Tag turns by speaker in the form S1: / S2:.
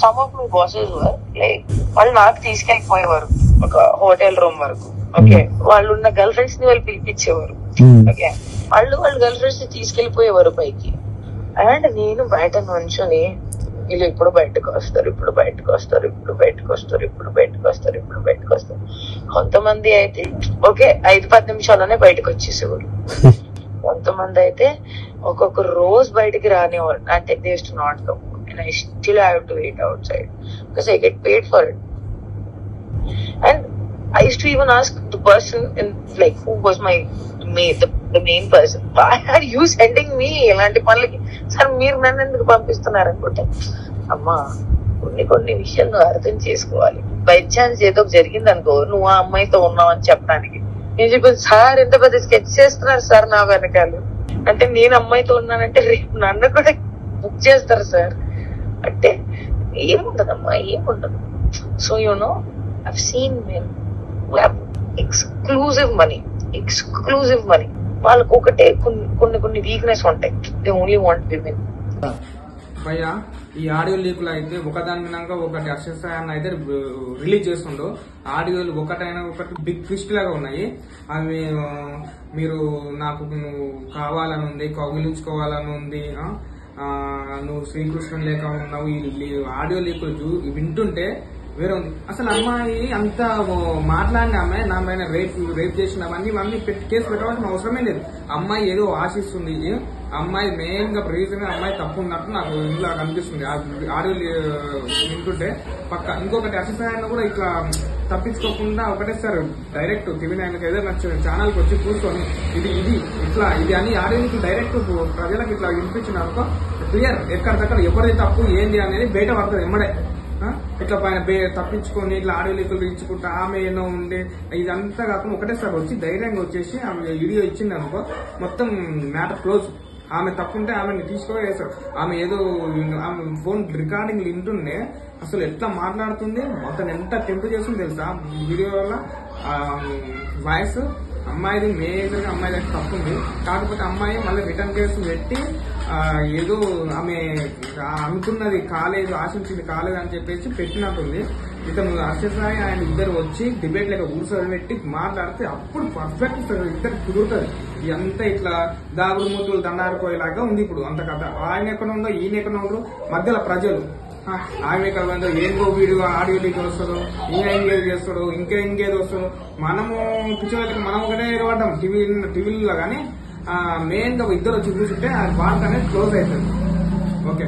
S1: Some of my bosses like వాళ్ళు నాకు తీసుకెళ్లిపోయేవారు ఒక హోటల్ రూమ్ వరకు. ఓకే, వాళ్ళు ఉన్న గర్ల్ ఫ్రెండ్స్ ని వాళ్ళు పిలిపించేవారు. ఓకే, వాళ్ళు గర్ల్ ఫ్రెండ్స్ ని తీసుకెళ్లిపోయేవారు పైకి. అండ్ నేను బయట నుంచుని వీళ్ళు ఇప్పుడు బయటకు వస్తారు, ఇప్పుడు బయటకు వస్తారు, ఇప్పుడు బయటకు వస్తారు, ఇప్పుడు బయటకు వస్తారు, ఇప్పుడు బయటకు వస్తారు. కొంతమంది అయితే ఓకే 5-10 నిమిషాల్లోనే బయటకు వచ్చేసేవారు. కొంతమంది అయితే ఒక్కొక్క రోజు బయటికి రానివారు. అంటే they used to not come and I still have to eat outside because I get paid for it. And I used to even ask the person in like who was my maid, the main person, why are you sending me ఇలాంటి పనులకి? Sir మీరు నన్ను ఎందుకు పంపిస్తున్నారు అనుకుంటే, అమ్మా కొన్ని విషయాలు నువ్వు అర్థం చేసుకోవాలి. బై ఛాన్స్ ఏదో జరిగింది అనుకో, నువ్వు ఆ అమ్మాయితో ఉన్నావు అని చెప్పడానికి. నేను చెప్పాను, సార్ ఎంత పెద్ద స్కెచ్ చేస్తున్నారు సార్ నా వెనకాల. అంటే నేను అమ్మాయితో ఉన్నానంటే రేపు నన్ను కూడా బుక్ చేస్తారు సార్ అంటే ఏముండదమ్మా, ఏముండదు. So you know I've seen men who have exclusive money. వాళ్ళకు ఒకటే కొన్ని వీక్నెస్ ఉంటాయి. They only want women.
S2: భయ్యా ఈ ఆడియో లీకులు అయితే ఒకదాని వినాక ఒకటి అక్షరాన్ని అయితే రిలీజ్ చేస్తుండో, ఆడియోలు ఒకటైనా ఒకటి బిగ్ ట్విస్ట్ లాగా ఉన్నాయి. అవి మీరు నాకు నువ్వు కావాలని ఉంది, కౌగిలించుకోవాలని ఉంది, నువ్వు శ్రీకృష్ణుని లేక ఉన్నావు. ఈ ఆడియో లీకులు వింటుంటే వేరే ఉంది. అసలు అమ్మాయి అంత మాట్లాడిన అమ్మాయి నా పైన రేప్ చేసిన అవన్నీ కేసు పెట్టవలసిన అవసరమే లేదు. అమ్మాయి ఏదో ఆశిస్తుంది. అమ్మాయి మెయిన్ గా రీజన్ అమ్మాయి తప్పు ఉన్నట్టు నాకు ఇంట్లో కనిపిస్తుంది. ఆడియో వింటుంటే పక్క ఇంకొకటి అభిప్రాయాన్ని కూడా ఇట్లా తప్పించుకోకుండా ఒకటేసారి డైరెక్ట్ టీవీ9 ఏదో నచ్చిన ఛానల్ కి వచ్చి కూర్చొని ఇది అని ఆడియో డైరెక్ట్ ప్రజలకు ఇట్లా వినిపించిన అనుకో క్లియర్ ఎక్కడికక్కడ ఎవరిది తప్పు ఏంది అనేది బయట పడుతుంది ఎమ్మడే. ఇట్లా పైన తప్పించుకొని ఇట్లా ఆడియో లీకులు ఇచ్చుకుంటా ఆమె ఏమో ఉండే ఇదంతా కాకుండా ఒకటేసారి వచ్చి ధైర్యంగా వచ్చేసి ఆమె వీడియో ఇచ్చింది అనుకో మొత్తం మ్యాటర్ క్లోజ్. ఆమె తప్పుంటే ఆమెను తీసుకోవేశారు. ఆమె ఏదో ఆమె ఫోన్ రికార్డింగ్ వింటుండే అసలు ఎట్లా మాట్లాడుతుంది, మొత్తం ఎంత టెంప్ చేస్తుంది తెలుసా వీడియో వల్ల. వాయిస్ అమ్మాయిది మేజర్ గా అమ్మాయి దగ్గర తప్పుంది. కాకపోతే అమ్మాయి మళ్ళీ రిటర్న్ కేసు పెట్టి ఏదో ఆమె అనుకున్నది కాలేదు, ఆశించింది కాలేదు అని చెప్పేసి పెట్టినట్టుంది. ఇతను అక్షయ్ ఆయన ఇద్దరు వచ్చి డిబేట్ లేక కూర్చొని పెట్టి మాట్లాడితే అప్పుడు పర్ఫెక్ట్ ఇద్దరు కుదురుతుంది. ఇదంతా ఇట్లా దాగుడు మూతులు దండారుకోయేలాగా ఉంది ఇప్పుడు అంత కథ. ఆయన ఎక్కడ ఉందో ఈయన ఎక్కడ ఉండరు, మధ్యలో ప్రజలు ఆమె ఎక్కడ ఉందో ఏందో వీడియో ఆడియో లీక్ వస్తాడు, ఈయన ఎంగేజ్ చేస్తాడు, ఇంకేదో వస్తాడు. మనము పిచ్చోళ్ళకి మనం ఒకటే ఎగబడ్డాం టీవీలో కానీ మెయిన్ గా ఇద్దరు వచ్చి కూర్చుంటే ఆ వార్త అనేది క్లోజ్ అవుతుంది. ఓకే.